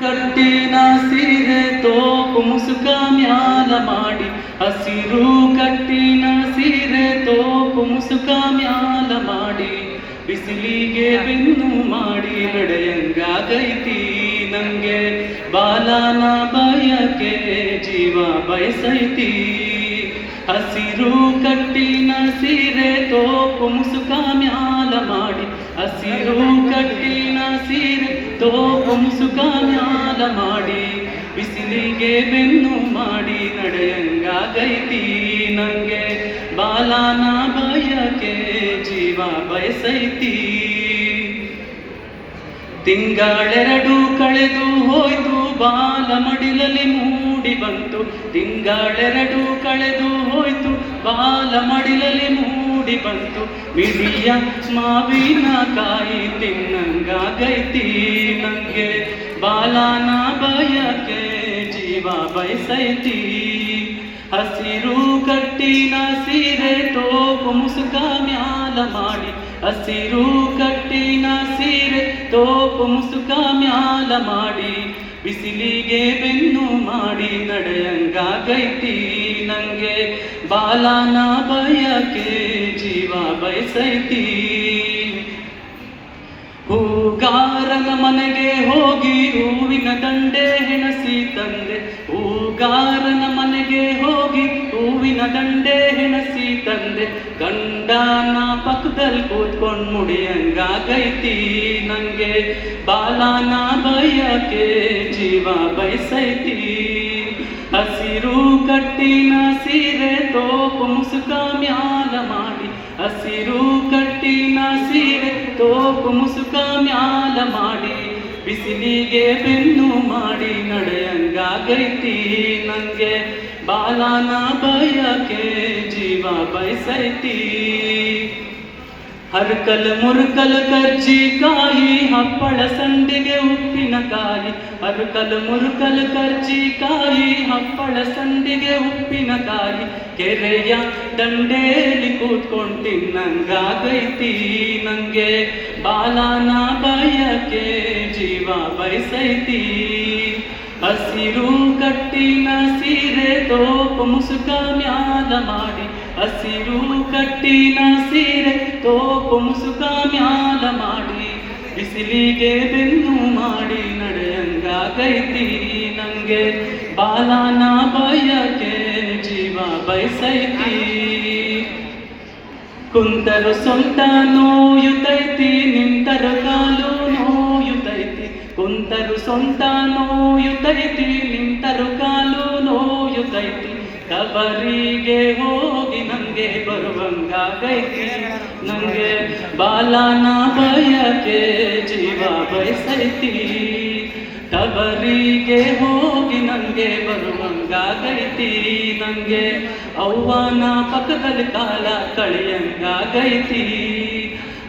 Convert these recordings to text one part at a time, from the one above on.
ಕಟ್ಟಿನ ಸೀರೆ ತೋಪು ಮುಸುಕ ಮ್ಯಾಲ ಮಾಡಿ, ಹಸಿರು ಕಟ್ಟಿನ ಸೀರೆ ತೋಪು ಮುಸುಕ ಮ್ಯಾಲ ಮಾಡಿ, ಬಿಸಿಲಿಗೆ ಬೆನ್ನು ಮಾಡಿ ನಡೆಯಂಗಾಗೈತಿ ನಂಗೆ, ಬಾಲನ ಬಯಕೆ ಜೀವ ಬಯಸೈತಿ. ಹಸಿರು ಕಟ್ಟಿನ ಸೀರೆ ತೋಪು ಮುಸುಕ ಮ್ಯಾಲ ಮಾಡಿ, ಹಸಿರು ಕಟ್ಟಿನ ಸೀರೆ ತೋಪು ಮುಸುಕ ಮ್ಯಾಲ ಮಾಡಿ, ಬಿಸಿಲಿಗೆ ಬೆನ್ನು ಮಾಡಿ ನಡೆಯಂಗಾಗೈತಿ ನಂಗೆ, ಬಾಲನ ಬಯಕೆ ಜೀವ ಬಯಸೈತಿ. ತಿಂಗಳೆರಡು ಕಳೆದು ಹೋಯ್ತು ಬಾಲ ಮಡಿಲಲ್ಲಿ ಮೂಡಿ ಬಂತು, ತಿಂಗಳೆರಡು ಕಳೆದು ಹೋಯ್ತು ಬಾಲ ಮಡಿಲಲ್ಲಿ ಮೂಡಿ ಬಂತು, ಮಿಡಿಯ ಮಾವಿನ ಕಾಯಿ ತಿನ್ನಂಗಾಗೈತಿ ನಂಗೆ, ಬಾಲನ ಬಯಕೆ ಜೀವ ಬಯಸೈತಿ. ಹಸಿರು ಕಟ್ಟಿನ ಸೀರೆ ತೋಪು ಮುಸುಕ ಮ್ಯಾಲ ಮಾಡಿ, ಹಸಿರು ಕಟ್ಟಿನ ಸೀರೆ ತೋಪು ಮುಸುಕ ಮ್ಯಾಲ ಮಾಡಿ, ಬಿಸಿಲಿಗೆ ಬೆನ್ನು ಮಾಡಿ ನಡೆಯಂಗಾಗೈತಿ ನಂಗೆ, ಬಾಲನ ಬಯಕೆ ಜೀವ ಬಯಸೈತಿ. ಹೂಗಾರನ ಮನೆಗೆ ಹೋಗಿ ಹೂವಿನ ದಂಡೆ ಹೆಣಸಿ ತಂದೆ, ಹೂಗಾರನ ಮನೆಗೆ ಹೋಗಿ ಹೂವಿನ ದಂಡೆ ಹೆಣಸಿ ತಂದೆ, ಗಂಡನ ಪಕ್ಕದಲ್ಲಿ ಕೂತ್ಕೊಂಡು ಮುಡಿಯಂಗಾಗೈತಿ ನಂಗೆ, ಬಾಲನ ಬಯಕೆ ಜೀವ ಬಯಸೈತಿ. ಹಸಿರು ಕಟ್ಟಿನ ಸೀರೆ ತೋಪು ಮುಸುಕ ಮ್ಯಾಲ ಮಾಡಿ, ಹಸಿರು ಕಟ್ಟಿನ ಸೀರೆ ತೋಪು ಮುಸುಕ ಮ್ಯಾಲ ಮಾಡಿ, ಬಿಸಿಲಿಗೆ ಬೆನ್ನು ಮಾಡಿ ನಡೆಯಂಗಾಗೈತಿ ನಂಗೆ, ಬಾಲನ ಬಯಕೆ ಜೀವ ಬಯಸೈತಿ. ಹರ್ಕಲ್ ಮುರ್ಕಲ್ ಕರ್ಜಿಕಾಯಿ ಹಪ್ಪಳ ಸಂಡಿಗೆ ಉಪ್ಪಿನಕಾಯಿ, ಹರ್ಕಲ್ ಮುರ್ಕಲ್ ಕರ್ಜಿಕಾಯಿ ಹಪ್ಪಳ ಸಂಡಿಗೆ ಉಪ್ಪಿನಕಾಯಿ, ಕೆರೆಯ ದಂಡೇಲಿ ಕೂತ್ಕೊಂಡು ತಿನ್ನಂಗಾಗೈತಿ ನಂಗೆ, ಬಾಲನ ಬಯಕೆ ಜೀವ ಬಯಸೈತಿ. ಹಸಿರು ಕಟ್ಟಿನ ಸೀರೆ ತೋಪು ಮುಸುಕ ಮ್ಯಾಲ ಮಾಡಿ, ಹಸಿರು ಕಟ್ಟಿನ ಸೀರೆ ತೋಪು ಮುಸುಕ ಮ್ಯಾಲ ಮಾಡಿ, ಬಿಸಿಲಿಗೆ ಬೆನ್ನು ಮಾಡಿ ನಡೆಯಂಗಾಗೈತಿ ನಂಗೆ, ಬಾಲನ ಬಯಕೆ ಜೀವ ಬಯಸೈತಿ. ಕುಂತರು ಸೊಂಟ ನೋಯುತ್ತೈತಿ, ನಿಂತರು ಕಾಲು ನೋಯುತ್ತೈತಿ, ಕುಂತರು ಸೊಂಟ ನೋಯುತ್ತೈತಿ, ನಿಂತರು ಕಾಲು ನೋಯುತ್ತೈತಿ, ಕಬರಿಗೆ ಹೋಗಿ ನಂಗೆ ಬರುವಂಗಾಗೈತಿ ನಂಗೆ, ಬಾಲನ ಬಯಕೆ ಜೀವ ಬಯಸೈತಿ. ಕಬರಿಗೆ ಹೋಗಿ ನಂಗೆ ಬರುವಂಗಾಗೈತಿ ನಂಗೆ, ಅವ್ವನ ಪಕ್ಕದಲ್ಲಿ ಕಾಲ ಕಳೆಯಂಗಾಗೈತಿ.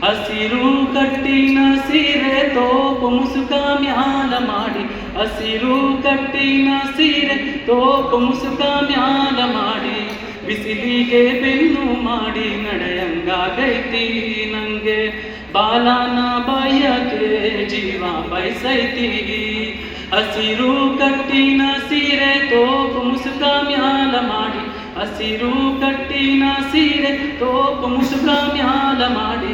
ಹಸಿರು ಕಟ್ಟಿನ ಸೀರೆ ತೋಪು ಮುಸುಕ ಮ್ಯಾಲ ಮಾಡಿ, ಹಸಿರು ಕಟ್ಟಿನ ಸೀರೆ ತೋಪು ಮುಸುಕ ಮ್ಯಾಲ ಮಾಡಿ, ಬಿಸಿಲಿಗೆ ಬೆನ್ನು ಮಾಡಿ ನಡೆಯಂಗಾಗೈತಿ ನಂಗೆ, ಬಾಲನ ಬಯಕೆ ಜೀವ ಬಯಸೈತಿ. ಹಸಿರು ಕಟ್ಟಿನ ಸೀರೆ ತೋಪು ಮುಸುಕ ಮ್ಯಾಲ ಮಾಡಿ, ಹಸಿರು ಕಟ್ಟಿನ ಸೀರೆ ತೋಪು ಮುಸುಕ ಮ್ಯಾಲ ಮಾಡಿ,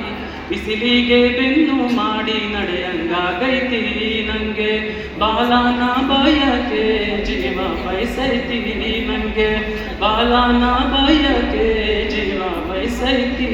ಬಿಸಿಲಿಗೆ ಬೆನ್ನು ಮಾಡಿ ನಡೆಯಂಗಾಗೈತಿ ನಂಗೆ, ಬಾಲನ ಬಯಕೆ ಜೀವ ಬಯಸೈತಿ ನಂಗೆ, ಬಾಲನ ಬಯಕೆ ಜೀವ ಬಯಸೈತಿ.